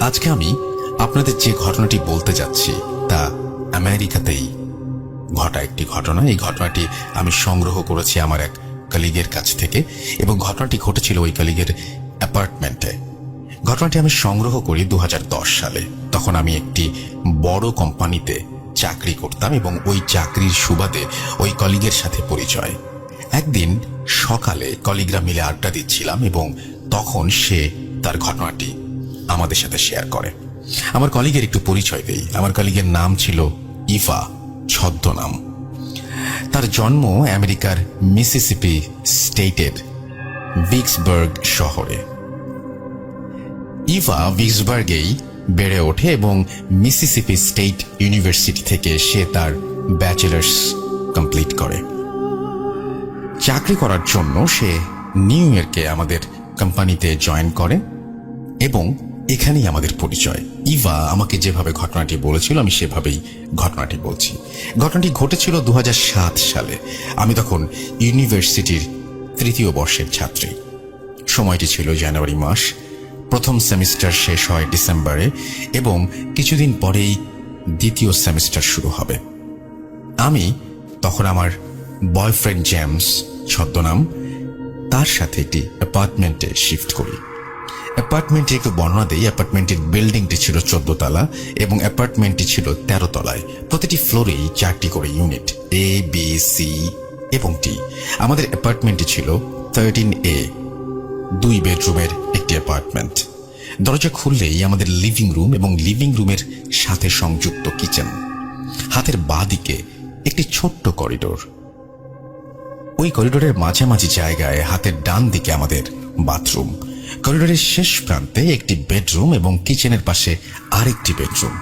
আজকে আমি আপনাদের যে ঘটনাটি বলতে যাচ্ছি তা আমেরিকাতেই ঘটা একটি ঘটনা। এই ঘটনাটি আমি সংগ্রহ করেছি আমার এক কলিগের কাছ থেকে এবং ঘটনাটি ঘটেছিল ওই কলিগের অ্যাপার্টমেন্টে। ঘটনাটি আমি সংগ্রহ করি 2010 সালে। তখন আমি একটি বড় কোম্পানিতে চাকরি করতাম এবং ওই চাকরির সুবাদে ওই কলিগের সাথে পরিচয়। একদিন সকালে কলিগরা মিলে আড্ডা দিচ্ছিলাম এবং তখন সে তার ঘটনাটি আমাদের সাথে শেয়ার করে। আমার কলিগের একটু পরিচয় দেই। আমার কলিগের নাম ছিল ইভা, ছদ্মনাম। তার জন্ম আমেরিকার মিসিসিপি স্টেটের ভিক্সবার্গ শহরে। ইভা ভিক্সবার্গেই বেড়ে ওঠে এবং মিসিসিপি স্টেট ইউনিভার্সিটি থেকে সে তার ব্যাচেলার্স কমপ্লিট করে। চাকরি করার জন্য সে নিউ ইয়র্কে আমাদের কোম্পানিতে জয়েন করে এবং এখানেই আমাদের পরিচয়। ইভা আমাকে যেভাবে ঘটনাটি বলেছিল আমি সেভাবেই ঘটনাটি বলছি। ঘটনাটি ঘটেছিল 2007 সালে। আমি তখন ইউনিভার্সিটির 3য় বর্ষের ছাত্রী। সময়টি ছিল জানুয়ারি মাস। প্রথম সেমিস্টার শেষ হয় ডিসেম্বরে এবং কিছুদিন পরেই দ্বিতীয় সেমিস্টার শুরু হবে। আমি তখন আমার বয়ফ্রেন্ড জেমস, ছদ্মনাম, তার সাথে একটি অ্যাপার্টমেন্টে শিফট করি। অ্যাপার্টমেন্টে একটু বর্ণনা দেই। অ্যাপার্টমেন্টের বিল্ডিংটি ছিল 14 তলা এবং অ্যাপার্টমেন্টটি ছিল 13 তলায়। প্রতিটি ফ্লোরেই 4টি করে ইউনিট, এ, বি, সি এবং টি। আমাদের অ্যাপার্টমেন্টটি ছিল 13A, 2 বেডরুমের একটি অ্যাপার্টমেন্ট। দরজা খুললেই আমাদের লিভিং রুম এবং লিভিং রুমের সাথে সংযুক্ত কিচেন। হাতের বাঁ দিকে একটি ছোট্ট করিডোর। ওই করিডোরের মাঝামাঝি জায়গায় হাতের ডান দিকে আমাদের বাথরুম। করিডোরের শেষ প্রান্তে একটি বেডরুম এবং কিচেনের পাশে আরেকটি বেডরুম।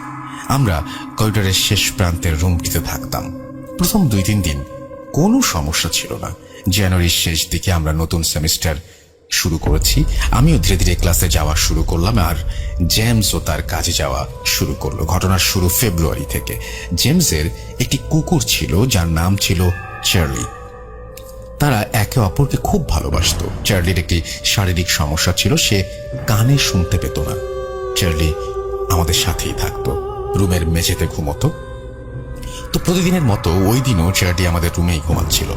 আমরা করিডোরের শেষ প্রান্তের রুমটিতে থাকতাম। প্রথম 2-3 দিন কোনো সমস্যা ছিল না। জানুয়ারির শেষ দিকে আমরা নতুন সেমিস্টার শুরু করেছি। আমিও ধীরে ধীরে ক্লাসে যাওয়া শুরু করলাম আর জেমসও তার কাজে যাওয়া শুরু করলো। ঘটনার শুরু ফেব্রুয়ারি থেকে। জেমসের একটি কুকুর ছিল যার নাম ছিল চার্লি। তারা একে অপরকে খুব ভালোবাসত। চার্লির একটি শারীরিক সমস্যা ছিল, সে কানে শুনতে পেত না। চার্লি আমাদের সাথেই থাকতো, রুমের মেঝেতে ঘুমতো। তো প্রতিদিনের মতো ওই দিনও চার্লি আমাদের রুমেই ঘুমাচ্ছিল।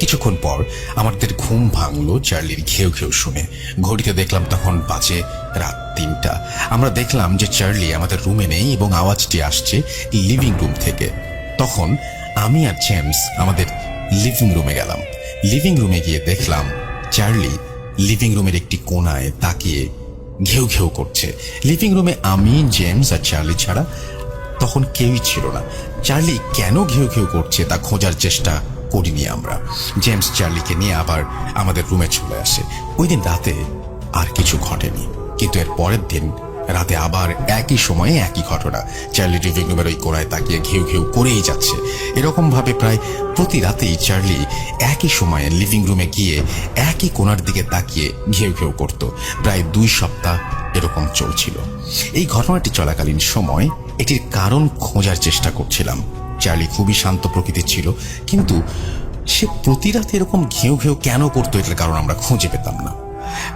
কিছুক্ষণ পর আমাদের ঘুম ভাঙলো চার্লির ঘেউ ঘেউ শুনে। ঘড়িতে দেখলাম তখন বাজে রাত 3টা। আমরা দেখলাম যে চার্লি আমাদের রুমে নেই এবং আওয়াজটি আসছে লিভিং রুম থেকে। তখন আমি আর জেমস আমাদের লিভিং রুমে গেলাম। লিভিং রুমে গিয়ে দেখলাম চার্লি লিভিং রুমের একটি কোণায় তাকিয়ে ঘেউ ঘেউ করছে। লিভিং রুমে আমি, জেমস আর চার্লি ছাড়া তখন কেউই ছিল না। চার্লি কেন ঘেউ ঘেউ করছে তা খোঁজার চেষ্টা করিনি আমরা। জেমস চার্লিকে নিয়ে আবার আমাদের রুমে চলে আসে। ওই দিন রাতে আর কিছু ঘটেনি, কিন্তু এর পরের দিন রাতে আবার একই সময়ে একই ঘটনা। চার্লি লিভিং রুমের ওই কোণায় তাকিয়ে ঘেউ ঘেউ করেই যাচ্ছে। এরকম ভাবে প্রায় প্রতি রাতেই চার্লি একই সময়ে লিভিং রুমে গিয়ে একই কোণার দিকে তাকিয়ে ঘেউ ঘেউ করত। প্রায় 2 সপ্তাহ এরকম চলছিল। এই ঘটনাটি চলাকালীন সময় এটির কারণ খোঁজার চেষ্টা করছিলাম। চার্লি খুবই শান্ত প্রকৃতির ছিল, কিন্তু সে প্রতি রাতে এরকম ঘেউ ঘেউ কেন করতো এটার কারণ আমরা খুঁজে পেতাম না।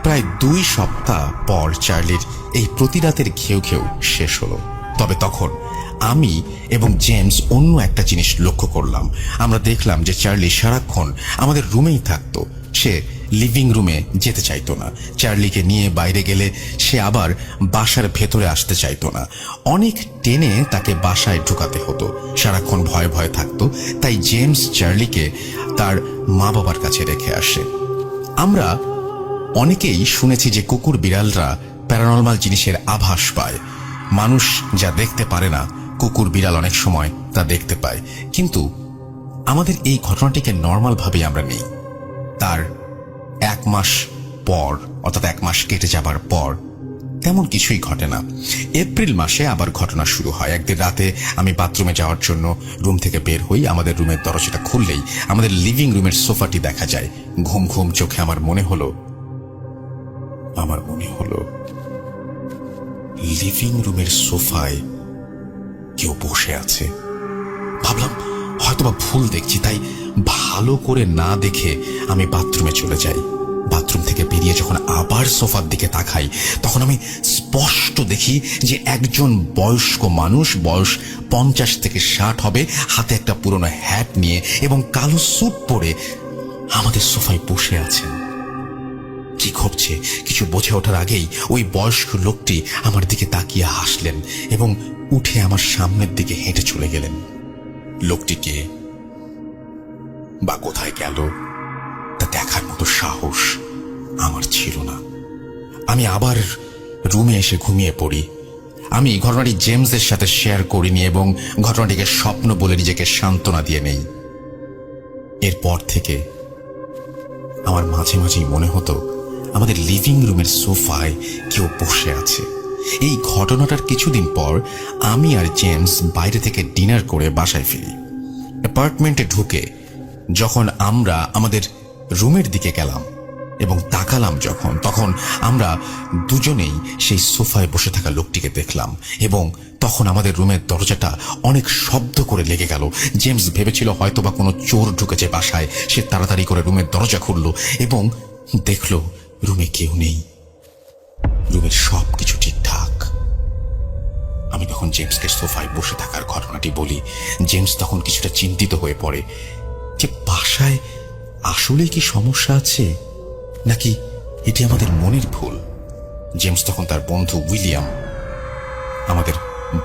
প্রায় 2 সপ্তাহ পর চার্লির এই প্রতি রাতের ঘেউ ঘেউ শেষ হলো। তবে তখন আমি এবং জেমস অন্য একটা জিনিস লক্ষ্য করলাম। আমরা দেখলাম যে চার্লি সারাক্ষণ আমাদের রুমেই থাকতো। সে লিভিং রুমে যেতে চাইতো না। চার্লিকে নিয়ে বাইরে গেলে সে আবার বাসার ভেতরে আসতে চাইতো না। অনেক টেনে তাকে বাসায় ঢুকাতে হতো। সারাক্ষণ ভয়ে ভয়ে থাকতো। তাই জেমস চার্লিকে তার মা বাবার কাছে রেখে আসে। আমরা অনেকেই শুনেছি যে কুকুর বিড়ালরা প্যারানরমাল জিনিসের আভাস পায়। মানুষ যা দেখতে পারে না, কুকুর বিড়াল অনেক সময় তা দেখতে পায়। কিন্তু আমাদের এই ঘটনাটিকে নর্মাল ভাবে আমরা নেই। তার 1 মাস পর, অর্থাৎ 1 মাস কেটে যাবার পর তেমন কিছুই ঘটে না। এপ্রিল মাসে আবার ঘটনা শুরু হয়। একদিন রাতে আমি বাথরুমে যাওয়ার জন্য রুম থেকে বের হই। আমাদের রুমের দরজাটা খুললেই আমাদের লিভিং রুমের সোফাটি দেখা যায়। ঘুম ঘুম চোখে আমার মনে হলো লিভিং রুমের সোফায় কেউ বসে আছে। ভাবলাম হয়তোবা ভুল দেখছি, তাই ভালো করে না দেখে আমি বাথরুমে চলে যাই। বাথরুম থেকে বেরিয়ে দিয়ে যখন আবার সোফার দিকে তাকাই, তখন আমি স্পষ্ট দেখি যে একজন বয়স্ক মানুষ, বয়স 50 থেকে 60 হবে, হাতে একটা পুরনো হ্যাট নিয়ে এবং কালো স্যুট পরে আমাদের সোফায় বসে আছেন। কি ঘটছে কিছু বোঝে ওঠার আগেই ওই বয়স্ক লোকটি আমার দিকে তাকিয়ে হাসলেন এবং উঠে আমার সামনের দিকে হেঁটে চলে গেলেন। লোকটিকে বা কোথায় গেল তা দেখার মতো সাহস আমার ছিল না। আমি আবার রুমে এসে ঘুমিয়ে পড়ি। আমি ঘটনাটি জেমসের সাথে শেয়ার করিনি এবং ঘটনাটিকে স্বপ্ন বলে নিজেকে সান্ত্বনা দিয়ে নেই। এরপর থেকে আমার মাঝে মাঝেই মনে হতো আমাদের লিভিং রুমের সোফায় কেউ বসে আছে। এই ঘটনাটার কিছুদিন পর আমি আর জেমস বাইরে থেকে ডিনার করে বাসায় ফিরি। অ্যাপার্টমেন্টে ঢুকে যখন আমরা আমাদের রুমের দিকে গেলাম এবং তাকালাম তখন আমরা দুজনেই সেই সোফায় বসে থাকা লোকটিকে দেখলাম এবং তখন আমাদের রুমের দরজাটা অনেক শব্দ করে লেগে গেল। জেমস ভেবেছিল হয়তোবা কোনো চোর ঢুকেছে বাসায়। সে তাড়াতাড়ি করে রুমের দরজা খুলল এবং দেখল রুমে কেউ নেই, রুমের সবকিছু ঠিকঠাক। আমি তখন জেমসকে সোফায় বসে থাকার ঘটনাটি বলি। জেমস তখন কিছুটা চিন্তিত হয়ে পড়ে যে বাসায় আসলে কি সমস্যা আছে নাকি এটি আমাদের মনের ভুল। জেমস তখন তার বন্ধু উইলিয়াম আমাদের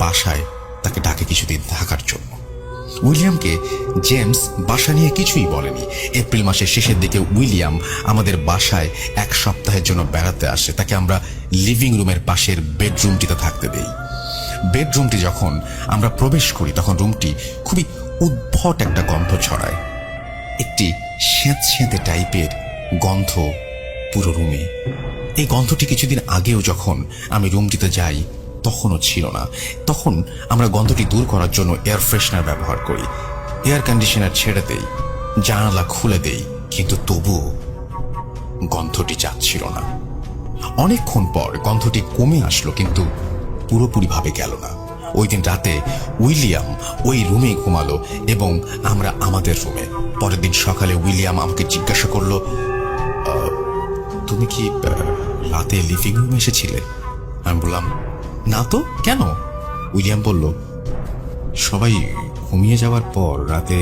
বাসায় তাকে ডাকে কিছুদিন থাকার জন্য। উইলিয়ামকে জেমস বাসা নিয়ে কিছুই বলেনি। এপ্রিল মাসের শেষের দিকে উইলিয়াম আমাদের বাসায় 1 সপ্তাহের জন্য বেড়াতে আসে। তাকে আমরা লিভিং রুমের পাশের বেডরুমটিতে থাকতে দেই। বেডরুমটি যখন আমরা প্রবেশ করি তখন রুমটি খুবই উদ্ভট একটা গন্ধ ছড়ায়। একটি স্যাঁতস্যাঁতে টাইপের গন্ধ পুরো রুমে। এই গন্ধটি কিছুদিন আগেও যখন আমি রুমটিতে যাই তখনও ছিল না। তখন আমরা গন্ধটি দূর করার জন্য এয়ার ফ্রেশনার ব্যবহার করি, এয়ার কন্ডিশনার ছেড়ে দেই, জানালা খুলে দেই, কিন্তু তবুও গন্ধটি যাচ্ছিল না। অনেকক্ষণ পর গন্ধটি কমে আসলো কিন্তু পুরোপুরিভাবে গেল না। ওই দিন রাতে উইলিয়াম ওই রুমে ঘুমালো এবং আমরা আমাদের রুমে। পরের দিন সকালে উইলিয়াম আমাকে জিজ্ঞাসা করলো, তুমি কি রাতে লিভিং রুমে এসেছিলে? আমি বললাম, না তো, কেন? উইলিয়াম বলল, সবাই ঘুমিয়ে যাওয়ার পর রাতে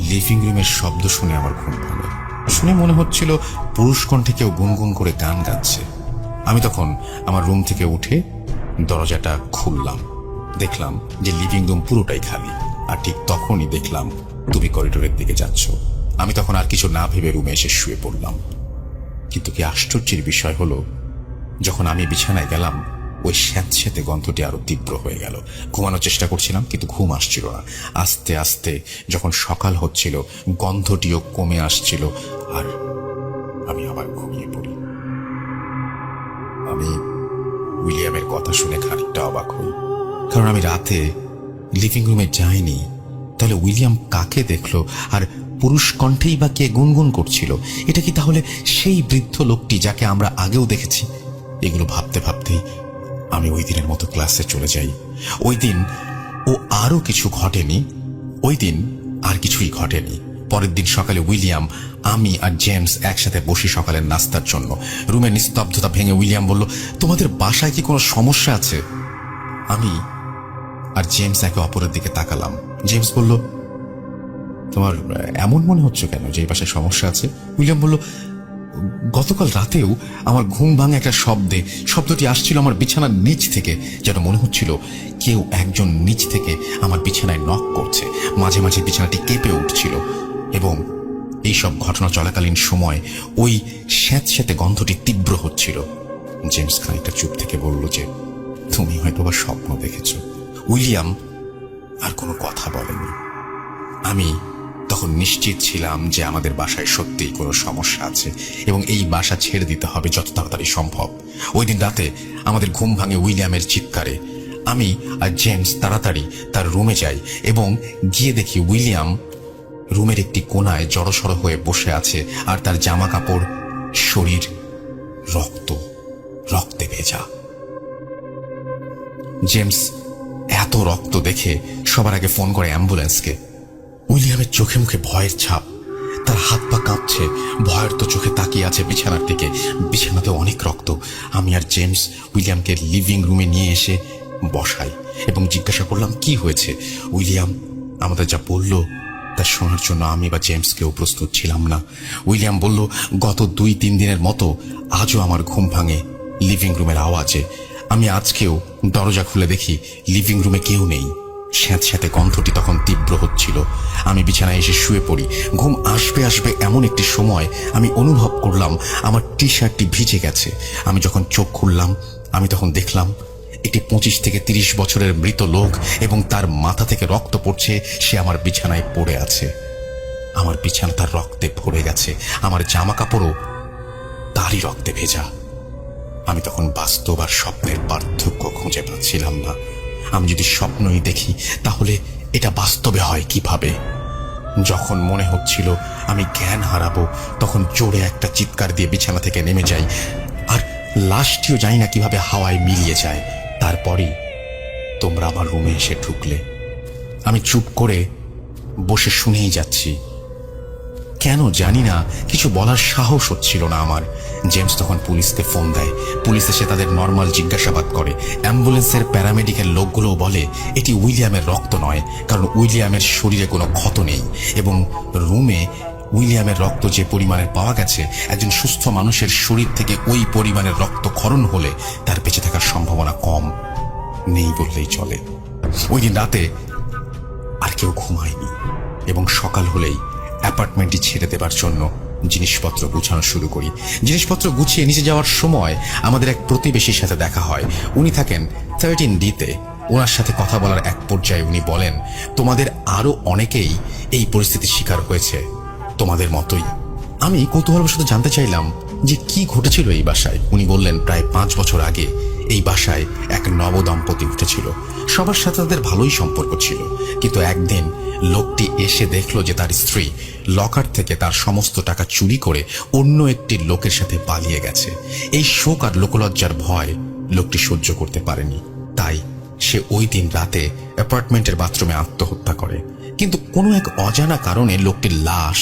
লিভিং রুমের শব্দ শুনে আমার ঘুম ভাঙে। শুনে মনে হচ্ছিল পুরুষ কণ্ঠে কেউ গুনগুন করে গান গাচ্ছে। আমি তখন আমার রুম থেকে উঠে দরজাটা খুললাম, দেখলাম যে লিভিং রুম পুরোটাই খালি। আর ঠিক তখনই দেখলাম তুমি করিডোরের দিকে যাচ্ছ। আমি তখন আর কিছু না ভেবে রুমে এসে শুয়ে পড়লাম। কিন্তু কি আশ্চর্যের বিষয় হলো, যখন আমি বিছানায় গেলাম ওই স্যাঁতস্যাঁতে গন্ধটি আরো তীব্র হয়ে গেল। ঘুমানোর চেষ্টা করছিলাম কিন্তু ঘুম আসছিল না। আস্তে আস্তে যখন সকাল হচ্ছিল গন্ধটিও কমে আসছিল আর আমি আবার ঘুমিয়ে পড়ি। আমি উইলিয়ামের কথা শুনে খানিকটা অবাক হই, কারণ আমি রাতে লিভিং রুমে যাইনি। তাহলে উইলিয়াম কাকে দেখলো আর পুরুষ কণ্ঠেই বা কে গুনগুন করছিল? এটা কি তাহলে সেই বৃদ্ধ লোকটি যাকে আমরা আগেও দেখেছি? এগুলো ভাবতে ভাবতেই আমি ওই দিনের মতো ক্লাসে চলে যাই। ওই দিন আরো কিছু ঘটেনি, ওই দিন আর কিছুই ঘটেনি। পরের দিন সকালে উইলিয়াম, আমি আর জেমস একসাথে বসি সকালের নাস্তার জন্য। রুমের নিস্তব্ধতা ভেঙে উইলিয়াম বলল, তোমাদের বাসায় কি কোনো সমস্যা আছে? আমি আর জেমস একে অপরের দিকে তাকালাম। জেমস বলল, তোমার এমন মনে হচ্ছে কেন যে এই বাসায় সমস্যা আছে? উইলিয়াম বলল, গতকাল রাতেও আমার ঘুম ভাঙা একটা শব্দটি আসছিল আমার বিছানার নিচ থেকে, যেন মনে হচ্ছিল কেউ একজন নিচ থেকে আমার বিছানায় নক করছে। মাঝে মাঝে বিছানাটি কেঁপে উঠছিল এবং এইসব ঘটনা চলাকালীন সময় ওই স্যাঁতস্যাঁতে গন্ধটি তীব্র হচ্ছিল। জেমস খানিকটা চুপ থেকে বলল যে, তুমি হয়তোবা স্বপ্ন দেখেছ। উইলিয়াম আর কোনো কথা বলেনি। আমি তখন নিশ্চিত ছিলাম যে আমাদের বাসায় সত্যিই কোনো সমস্যা আছে এবং এই বাসা ছেড়ে দিতে হবে যত তাড়াতাড়ি সম্ভব। ওই দিন রাতে আমাদের ঘুম ভাঙে উইলিয়ামের চিৎকারে। আমি আর জেমস তাড়াতাড়ি তার রুমে যাই এবং গিয়ে দেখি উইলিয়াম রুমের একটি কোণায় জড়সড় হয়ে বসে আছে আর তার জামা কাপড়, শরীর রক্তে ভেজা। জেমস এত রক্ত দেখে সবার আগে ফোন করে অ্যাম্বুলেন্সকে। উইলিয়ামের চোখে মুখে ভয়ের ছাপ। তার হাত পা কাঁপছে, ভয়ের তো চোখে তাকিয়ে আছে বিছানার দিকে। বিছানাতে অনেক রক্ত। আমি আর জেমস উইলিয়ামকে লিভিং রুমে নিয়ে এসে বসাই এবং জিজ্ঞাসা করলাম কি হয়েছে। উইলিয়াম আমাদের যা বলল তা শোনার জন্য আমি বা জেমসকেও প্রস্তুত ছিলাম না। উইলিয়াম বলল, গত 2-3 দিনের মতো আজও আমার ঘুম ভাঙে লিভিং রুমের আওয়াজে। আমি আজকেও দরজা খুলে দেখি লিভিং রুমে কেউ নেই। স্যাঁতস্যাঁতে গন্ধটি তখন তীব্র হচ্ছিল। আমি বিছানায় এসে শুয়ে পড়ি। ঘুম আসবে আসবে এমন একটি সময় আমি অনুভব করলাম আমার টি শার্টটি ভিজে গেছে। আমি যখন চোখ খুললাম আমি তখন দেখলাম একটি 25 থেকে 30 বছরের মৃত লোক এবং তার মাথা থেকে রক্ত পড়ছে। সে আমার বিছানায় পড়ে আছে। আমার বিছানা তার রক্তে ভরে গেছে। আমার জামা কাপড়ও তারই রক্তে ভেজা। আমি তখন বাস্তব আর স্বপ্নের পার্থক্য খুঁজে পাচ্ছিলাম না। আমি যদি স্বপ্নই দেখি তাহলে এটা বাস্তবে হয় কিভাবে? যখন মনে হচ্ছিল আমি জ্ঞান হারাবো তখন জোরে একটা চিৎকার দিয়ে বিছানা থেকে নেমে যাই, আর লাশটিও জানি না কিভাবে হাওয়ায় মিলিয়ে যায়। তারপরেই তোমরা আমার রুমে এসে ঢুকলে। আমি চুপ করে বসে শুনেই যাচ্ছি। কেন জানি না কিছু বলার সাহস হচ্ছিল না আমার। জেমস তখন পুলিশকে ফোন দেয়। পুলিশ এসে তাদের নর্মাল জিজ্ঞাসাবাদ করে। অ্যাম্বুলেন্সের প্যারামেডিক্যাল লোকগুলোও বলে এটি উইলিয়ামের রক্ত নয়, কারণ উইলিয়ামের শরীরে কোনো ক্ষত নেই এবং রুমে উইলিয়ামের রক্ত যে পরিমাণের পাওয়া গেছে, একজন সুস্থ মানুষের শরীর থেকে ওই পরিমাণের রক্তক্ষরণ হলে তার বেঁচে থাকার সম্ভাবনা কম, নেই বললেই চলে। ওই দিন রাতে আর কেউ ঘুমায়নি এবং সকাল হলেই অ্যাপার্টমেন্টটি ছেড়ে দেবার জন্য জিনিসপত্র গুছানো শুরু করি। জিনিসপত্র গুছিয়ে নিচে যাওয়ার সময় আমাদের এক প্রতিবেশীর সাথে দেখা হয়। উনি থাকেন 13D-তে। ওনার সাথে কথা বলার এক পর্যায়ে উনি বলেন, তোমাদের আরো অনেকেই এই পরিস্থিতির শিকার হয়েছে তোমাদের মতোই। আমি কৌতূহলবশত জানতে চাইলাম যে কি ঘটেছিল এই বাসায়। উনি বললেন, প্রায় 5 বছর আগে এই বাসায় এক নবদম্পতি উঠেছিল। সবার সাথে তাদের ভালোই সম্পর্ক ছিল, কিন্তু একদিন লোকটি এসে দেখলো যে তার স্ত্রী লকার থেকে তার সমস্ত টাকা চুরি করে অন্য একটি লোকের সাথে পালিয়ে গেছে। এই শোক আর লোকলজ্জার ভয় লোকটি সহ্য করতে পারেনি, তাই সে ওই দিন রাতে অ্যাপার্টমেন্টের বাথরুমে আত্মহত্যা করে। কিন্তু কোনো এক অজানা কারণে লোকটির লাশ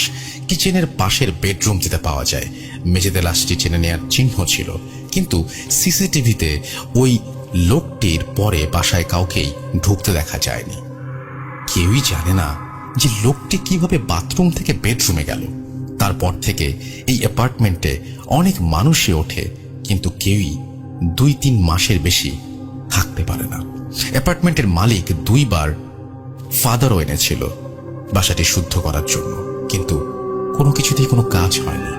কিচেনের পাশের বেডরুমটিতে পাওয়া যায়। মেঝেতে লাশটি টেনে নেওয়ার চিহ্ন ছিল, কিন্তু সিসিটিভিতে ওই লোকটির পরে বাসায় কাউকেই ঢুকতে দেখা যায়নি। কেউই জানে না যে লোকটি কিভাবে বাথরুম থেকে বেডরুমে গেল। তারপর থেকে এই অ্যাপার্টমেন্টে অনেক মানুষই ওঠে, কিন্তু কেউই 2-3 মাসের বেশি থাকতে পারে না। অ্যাপার্টমেন্টের মালিক 2 বার ফাদারও এনেছিল বাসাটি শুদ্ধ করার জন্য, কিন্তু কোনো কিছুতেই কোনো কাজ হয়নি।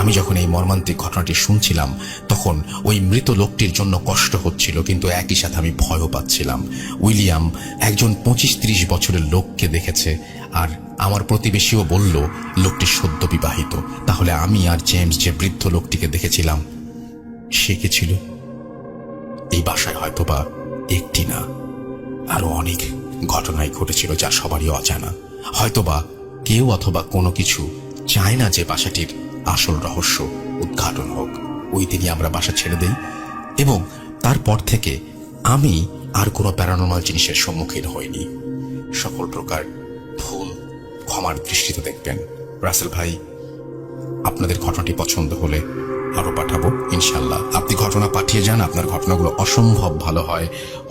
আমি যখন এই মর্মান্তিক ঘটনাটি শুনছিলাম তখন ওই মৃত লোকটির জন্য কষ্ট হচ্ছিল, কিন্তু একই সাথে আমি ভয়ও পাচ্ছিলাম। উইলিয়াম একজন 25-30 বছরের লোককে দেখেছে, আর আমার প্রতিবেশীও বলল লোকটি সদ্য বিবাহিত। তাহলে আমি আর জেমস যে বৃদ্ধ লোকটিকে দেখেছিলাম সে কে ছিল? এই বাসায় হয়তোবা একটি না, আরো অনেক ঘটনাই ঘটেছিল যা সবারই অজানা। হয়তোবা কেউ অথবা কোনো কিছু চায় না যে বাসাটির আসল রহস্য উদ্ঘাটন হোক। ওই দিনই আমরা বাসা ছেড়ে দেই এবং তারপর থেকে আমি আর কোনো প্যারানর্মাল জিনিসের সম্মুখীন হইনি। সকল প্রকার ভুল ক্ষমার দৃষ্টিতে দেখবেন। রাসেল ভাই, আপনাদের ঘটনাটি পছন্দ হলে আরো পাঠাবো ইনশাল্লাহ। আপনি ঘটনা পাঠিয়ে যান, আপনার ঘটনাগুলো অসম্ভব ভালো হয়,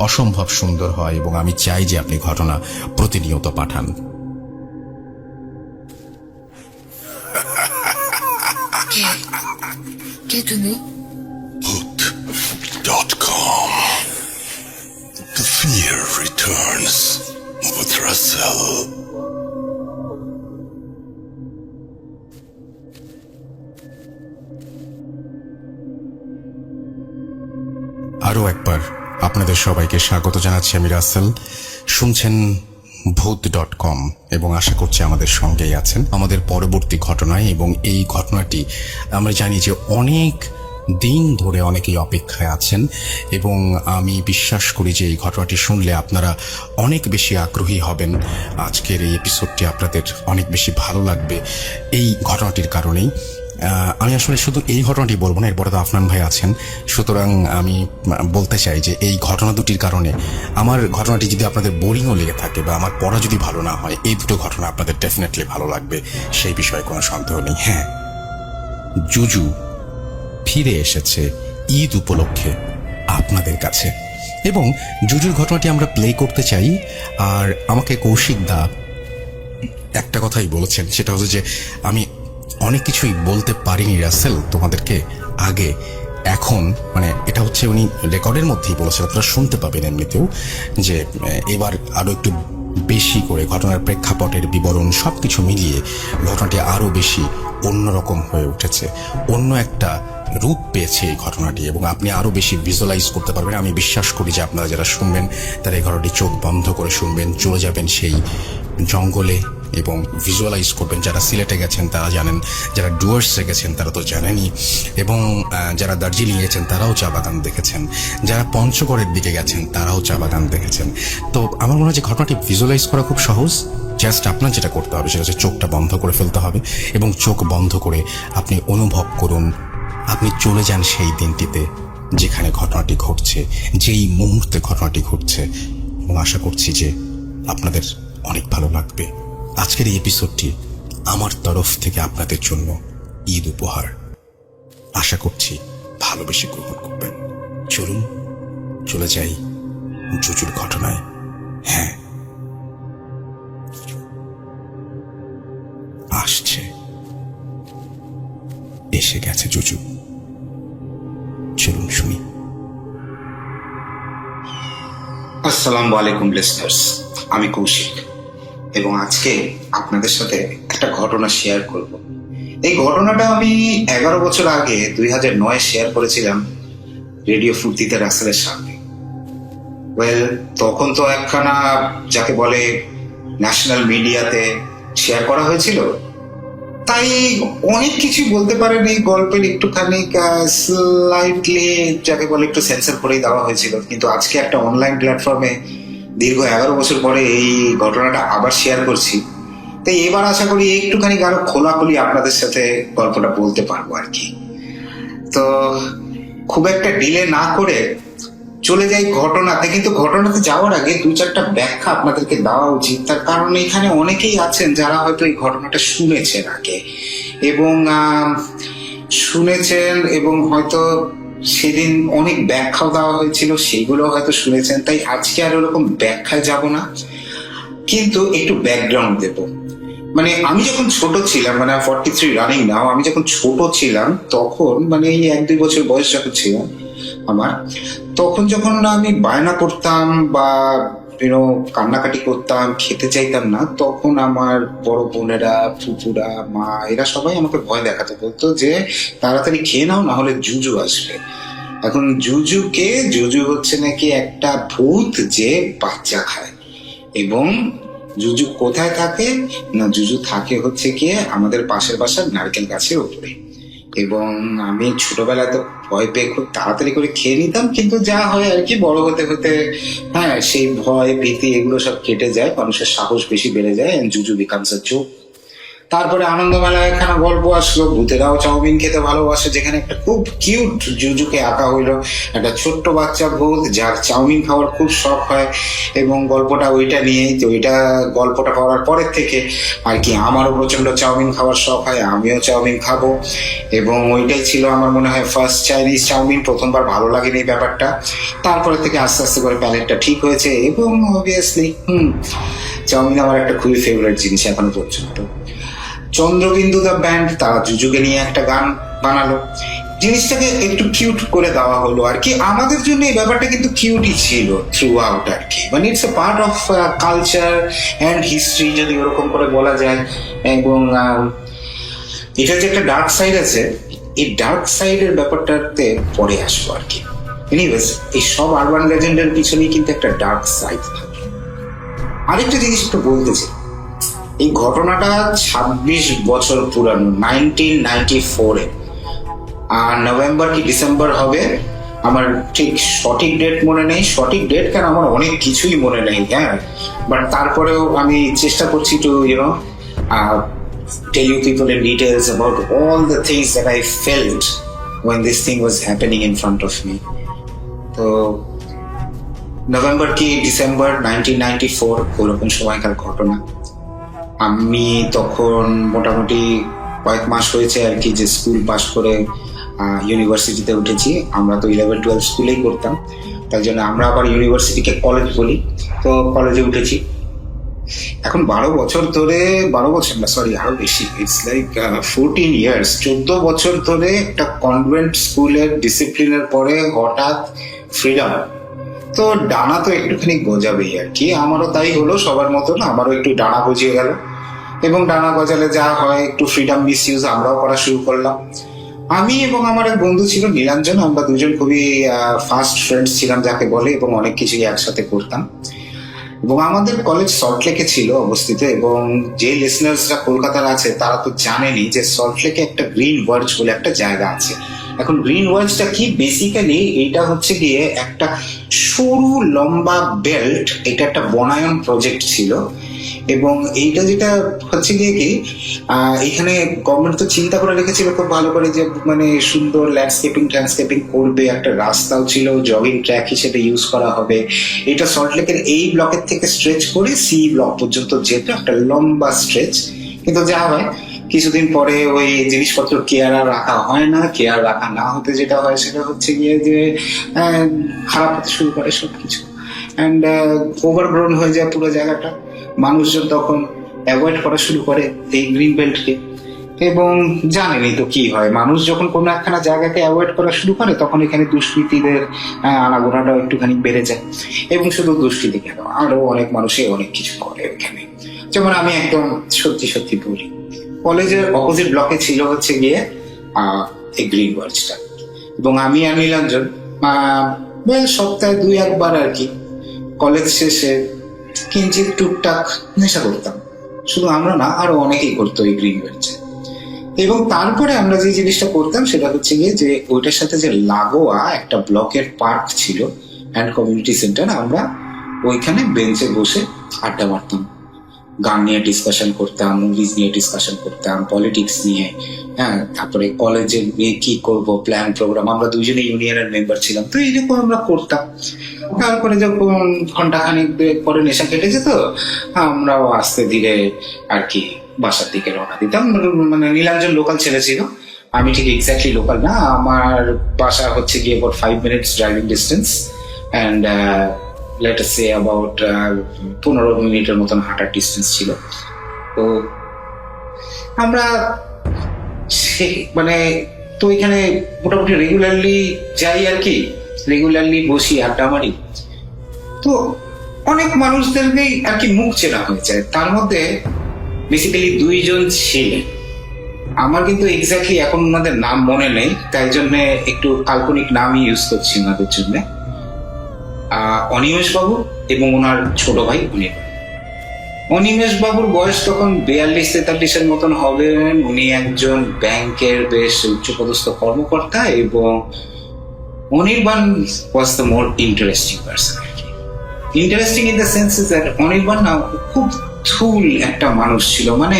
অসম্ভব সুন্দর হয়, এবং আমি চাই যে আপনি ঘটনা প্রতিনিয়ত পাঠান। কে তুমি? Bhoot.com. The fear returns with Russell. আরো একবার আপনাদের সবাইকে স্বাগত জানাচ্ছি। আমি রাসেল, শুনছেন Bhoot.com এবং আশা করছি আমাদের সঙ্গেই আছেন আমাদের পরবর্তী ঘটনায়। এবং এই ঘটনাটি আমরা জানি যে অনেক দিন ধরে অনেকেই অপেক্ষায় আছেন, এবং আমি বিশ্বাস করি যে এই ঘটনাটি শুনলে আপনারা অনেক বেশি আগ্রহী হবেন। আজকের এই এপিসোডটি আপনাদের অনেক বেশি ভালো লাগবে এই ঘটনাটির কারণেই। আমি আসলে শুধু এই ঘটনাটি বলবো না, এরপরে তো আফনান ভাই আছেন, সুতরাং আমি বলতে চাই যে এই ঘটনা দুটির কারণে আমার ঘটনাটি যদি আপনাদের বোরিংও লেগে থাকে বা আমার পড়া যদি ভালো না হয়, এই দুটো ঘটনা আপনাদের ডেফিনেটলি ভালো লাগবে, সেই বিষয়ে কোনো সন্দেহ নেই। হ্যাঁ, জুজু ফিরে এসেছে ঈদ উপলক্ষে আপনাদের কাছে, এবং জুজুর ঘটনাটি আমরা প্লে করতে চাই। আর আমাকে কৌশিক দা একটা কথাই বলেছেন, সেটা হচ্ছে যে আমি অনেক কিছুই বলতে পারিনি রাসেল তোমাদেরকে আগে, এখন মানে এটা হচ্ছে উনি রেকর্ডের মধ্যেই বলেছেন, আপনারা শুনতে পাবেন এমনিতেও, যে এবার আরো একটু বেশি করে ঘটনার প্রেক্ষাপটের বিবরণ সবকিছু মিলিয়ে ঘটনাটি আরো বেশি অন্যরকম হয়ে উঠেছে, অন্য একটা রূপ পেয়েছে এই ঘটনাটি, এবং আপনি আরো বেশি ভিজুয়ালাইজ করতে পারবেন। আমি বিশ্বাস করি যে আপনারা যারা শুনবেন তারা এই ঘটনাটি চোখ বন্ধ করে শুনবেন, চলে যাবেন সেই জঙ্গলে এবং ভিজুয়ালাইজ করবেন। যারা সিলেটে গেছেন তারা জানেন, যারা ডুয়ার্সে গেছেন তারা তো জানেনই, এবং যারা দার্জিলিং গেছেন তারাও চা বাগান দেখেছেন, যারা পঞ্চগড়ের দিকে গেছেন তারাও চা বাগান দেখেছেন। তো আমার মনে হয় যে ঘটনাটি ভিজুয়ালাইজ করা খুব সহজ। জাস্ট আপনার যেটা করতে হবে সেটা হচ্ছে চোখটা বন্ধ করে ফেলতে হবে, এবং চোখ বন্ধ করে আপনি অনুভব করুন, আপনি চলে যান সেই দিনটিতে যেখানে ঘটনাটি ঘটছে, যেই মুহূর্তে ঘটনাটি ঘটছে, এবং আশা করছি যে আপনাদের অনেক ভালো লাগবে। আজকের এই এপিসোডটি আমার তরফ থেকে আপনাদের জন্য ঈদ উপহার, আশা করছি ভালোবেসে গ্রহণ করবেন। চলুন চলে যাই জুজুর ঘটনায়। হ্যাঁ, আসছে, এসে গেছে জুজু, চলুন শুনি। আসসালামু আলাইকুম লিসনার্স, আমি কৌশিক, এবং আজকে আপনাদের সাথে একটা ঘটনা শেয়ার করব। এই ঘটনাটা আমি 11 বছর আগে 2009 শেয়ার করেছিলাম রেডিও ফুর্তিতে রাসেলের সামনে। তখন তো একখানা যাকে বলে ন্যাশনাল মিডিয়াতে শেয়ার করা হয়েছিল, তাই অনেক কিছু বলতে পারেন এই গল্পের একটুখানি স্লাইটলি যাকে বলে একটু সেন্সর করেই দেওয়া হয়েছিল। কিন্তু আজকে একটা অনলাইন প্ল্যাটফর্মে দীর্ঘ 11 বছর পরে এই ঘটনাটা আবার শেয়ার করছি, তাই এবার আশা করি একটুখানি আরো খোলাখুলি আপনাদের সাথে গল্পটা বলতে পারবো আর কি। তো খুব একটা ডিলে না করে চলে যাই ঘটনাতে। কিন্তু ঘটনাতে যাওয়ার আগে 2-4টা ব্যাখ্যা আপনাদেরকে দেওয়া উচিত, তার কারণ এখানে অনেকেই আছেন যারা হয়তো এই ঘটনাটা শুনেছেন আগে, এবং হয়তো সেদিন অনেক ব্যাখ্যাও দেওয়া হয়েছিল, সেগুলো হয়তো শুনেছেন। তাই আজকে আর ওরকম ব্যাখ্যায় যাব না, কিন্তু একটু ব্যাকগ্রাউন্ড দেব। মানে আমি যখন ছোট ছিলাম, মানে 43 রানিং নাও, আমি যখন ছোট ছিলাম তখন, মানে এই 1-2 বছর বয়স যখন ছিলাম আমার, তখন যখন আমি বায়না করতাম বা কান্নাকাটি করতাম, খেতে চাইতাম না, তখন আমার বড় বোনেরা, ফুপুরা, মা, এরা সবাই আমাকে ভয় দেখাতে, বলতো যে তাড়াতাড়ি খেয়ে নাও, না হলে জুজু আসবে। এখন জুজু হচ্ছে নাকি একটা ভূত যে বাচ্চা খায়, এবং জুজু কোথায় থাকে না, জুজু থাকে হচ্ছে গিয়ে আমাদের পাশের বাসার নারকেল গাছের উপরে। এবং আমি ছোটবেলায় তো ভয় পেয়ে খুব তাড়াতাড়ি করে খেয়ে নিতাম, কিন্তু যা হয় আর কি, বড় হতে হতে হ্যাঁ সেই ভয় ভীতি এগুলো সব কেটে যায়, মানুষের সাহস বেশি বেড়ে যায়, জুজু বিকামস আ জোক। তারপরে আনন্দ মেলায় একখানা গল্প আসলো, ভূতেরাও চাউমিন খেতে ভালোবাসে, যেখানে একটা খুব কিউট জুজুকে আঁকা হইলো, একটা ছোট্ট বাচ্চা ভূত যার চাউমিন খাওয়ার খুব শখ হয়। এবং গল্পটা ওইটা নিয়ে, গল্পটা করার পরের থেকে আর কি আমারও প্রচন্ড চাউমিন খাওয়ার শখ হয়, আমিও চাউমিন খাবো। এবং ওইটাই ছিল আমার মনে হয় ফার্স্ট চাইনিজ চাউমিন। প্রথমবার ভালো লাগেনি এই ব্যাপারটা, তারপরে থেকে আস্তে আস্তে করে প্যালেটটা ঠিক হয়েছে, এবং অবভিয়াসলি চাউমিন আমার একটা খুবই ফেভারিট জিনিস এখনো পর্যন্ত। চন্দ্রবিন্দু দ্য ব্যান্ড তারা জুজুকে নিয়ে একটা গান বানালো, জিনিসটাকে একটু কিউট করে দেওয়া হলো আর কি। আমাদের জন্য এই ব্যাপারটা কিন্তু কিউটই ছিল থ্রু আউট আর কি, মানে it's a part of culture and history যদি ওরকম করে বলা যায়। এবং এটা যে একটা ডার্ক সাইড আছে, এই ডার্ক সাইডের ব্যাপারটাতে পরে আসবো আর কি। এনিওয়েজ, এই সব আরবান লেজেন্ডের পিছনেই কিন্তু একটা ডার্ক সাইড থাকে। আরেকটা জিনিস একটু বলতেছি, এই ঘটনাটা 26 বছর পুরানো, 1994-এ, আর নভেম্বর কি ডিসেম্বর হবে আমার ঠিক সঠিক ডেট মনে নেই। সঠিক ডেট কেন, আমার অনেক কিছুই মনে নেই, হ্যাঁ, বাট তারপরেও আমি চেষ্টা করছি two tell you people in details about all the things that I felt when this thing was happening in front of me. তো নভেম্বর কি ডিসেম্বর 1994 ওরকম সময়কার ঘটনা। আমি তখন মোটামুটি কয়েক মাস হয়েছে আর কি যে স্কুল পাশ করে ইউনিভার্সিটিতে উঠেছি। আমরা তো 11-12 স্কুলেই করতাম, তাই জন্য আমরা আবার ইউনিভার্সিটিকে কলেজ বলি। তো কলেজে উঠেছি এখন 12 বছর না, সরি আরো বেশি, ইটস লাইক 14 ইয়ার্স, 14 বছর ধরে একটা কনভেন্ট স্কুলের ডিসিপ্লিনের পরে হঠাৎ ফ্রিডম। তো ডানা তো একটুখানি গজাবেই আর কি, আমারও তাই হলো, সবার মতন আমারও একটু ডানা গজিয়ে গেল। এবং ডানা গজালে যা হয়, একটু ফ্রিডম মিসইউজ আমরাও করা শুরু করলাম। আমি এবং আমার এক বন্ধু ছিল নীলাঞ্জন, আমরা দুজন খুবই ফাস্ট ফ্রেন্ডস ছিলাম যাকে বলে, এবং অনেক কিছুই একসাথে করতাম। এবং আমাদের কলেজ সল্টলেকে ছিল অবস্থিত, এবং যে লিসনার্সরা কলকাতার আছে তারা তো জানেনি যে সল্টলেকে একটা গ্রিন ওয়ার্জ বলে একটা জায়গা আছে। এখন গ্রিন ওয়ার্জটা কি, বেসিক্যালি এইটা হচ্ছে গিয়ে একটা সরু লম্বা বেল্ট, এটা একটা বনায়ন প্রজেক্ট ছিল। এবং এইটা যেটা হচ্ছে গিয়ে কি, এখানে গভর্নমেন্ট তো চিন্তা করে রেখেছিল খুব ভালো করে যে মানে সুন্দর ল্যান্ডস্কেপিং করবে, একটা রাস্তাও ছিল জগিং ট্র্যাক হিসেবে ইউজ করা হবে। এটা সল্টলেকের এই ব্লকের থেকে স্ট্রেচ করে সি ব্লক পর্যন্ত যেত, একটা লম্বা স্ট্রেচ। কিন্তু যা হয়, কিছুদিন পরে ওই জিনিসপত্র কেয়ার রাখা হয় না, কেয়ার রাখা না হতে যেটা হয় সেটা হচ্ছে গিয়ে যে খারাপ হতে শুরু করে সবকিছু, অ্যান্ড ওভারগ্রোন হয়ে যায় পুরো জায়গাটা। মানুষজন তখন অ্যাভয়েড করা শুরু করে এই গ্রিন বেল্টকে। এবং জানেনই তো কি হয়, মানুষ যখন কোনো একখানা জায়গাকে অ্যাভয়েড করা শুরু করে তখন এখানে দুষ্কৃতীদের আনাগোনাটাও একটুখানি বেড়ে যায়। এবং শুধু দুষ্কৃতী কেন, আরো অনেক মানুষে অনেক কিছু করে এখানে। যেমন আমি একদম সত্যি বলি, কলেজের অপোজিট ব্লকে ছিল হচ্ছে গিয়ে এই গ্রিন ওয়ার্জটা। এবং আমি আর নীলাঞ্জন সপ্তাহে 2-1 বার আর কি কলেজ শেষে কিঞ্চিত টুকটাক নেশা করতাম। শুধু আমরা না, আরো অনেকেই করতো এই গ্রিন ওয়ার্জে। এবং তারপরে আমরা যে জিনিসটা করতাম সেটা হচ্ছে গিয়ে যে ওইটার সাথে যে লাগোয়া একটা ব্লকের পার্ক ছিল অ্যান্ড কমিউনিটি সেন্টার, আমরা ওইখানে বেঞ্চে বসে আড্ডা মারতাম, গান নিয়ে ডিসকাশন করতাম, মুভিজ নিয়ে ডিসকাশন করতাম, পলিটিক্স নিয়ে। হ্যাঁ, তারপরে কলেজে কি করব, প্ল্যান প্রোগ্রাম, আমরা দুজনে ইউনিয়নের মেম্বার ছিলাম, তো এইরকম আমরা করতাম। তারপরে যখন ঘন্টাখানিক পরে নেশা কেটে যেত, আমরাও আস্তে ধীরে আর কি বাসার দিকে রওনা দিতাম। মানে নীলাঞ্জন লোকাল ছেলে ছিল, আমি ঠিক এক্স্যাক্টলি লোকাল না, আমার বাসা হচ্ছে গিয়ে about 5 minutes driving distance, and let us say about 15 মিনিটের মতন হাঁটার ডিস্টেন্স ছিল। তো আমরা মানে তো এখানে মোটামুটি রেগুলারলি যাই আর কি, রেগুলারলি বসি, আড্ডা মারি। তো অনেক মানুষদেরকেই আর কি মুখ চেনা হয়ে যায়। তার মধ্যে বেসিক্যালি 2 জন ছিলেন, আমার কিন্তু এক্স্যাক্টলি এখন ওনাদের নাম মনে নেই, তাই জন্য একটু কাল্পনিক নামই ইউজ করছি ওনাদের জন্য। অনিমেষ বাবু এবং ওনার ছোট ভাই অনিমেষ বাবুর বয়স তখন 42-43 মতন হবেন। উনি একজন ব্যাংকের বেশ উচ্চপদস্থ কর্মকর্তা, এবং Anirban was the more interesting person. Interesting in the sense that Anirban না খুব থুল একটা মানুষ ছিল, মানে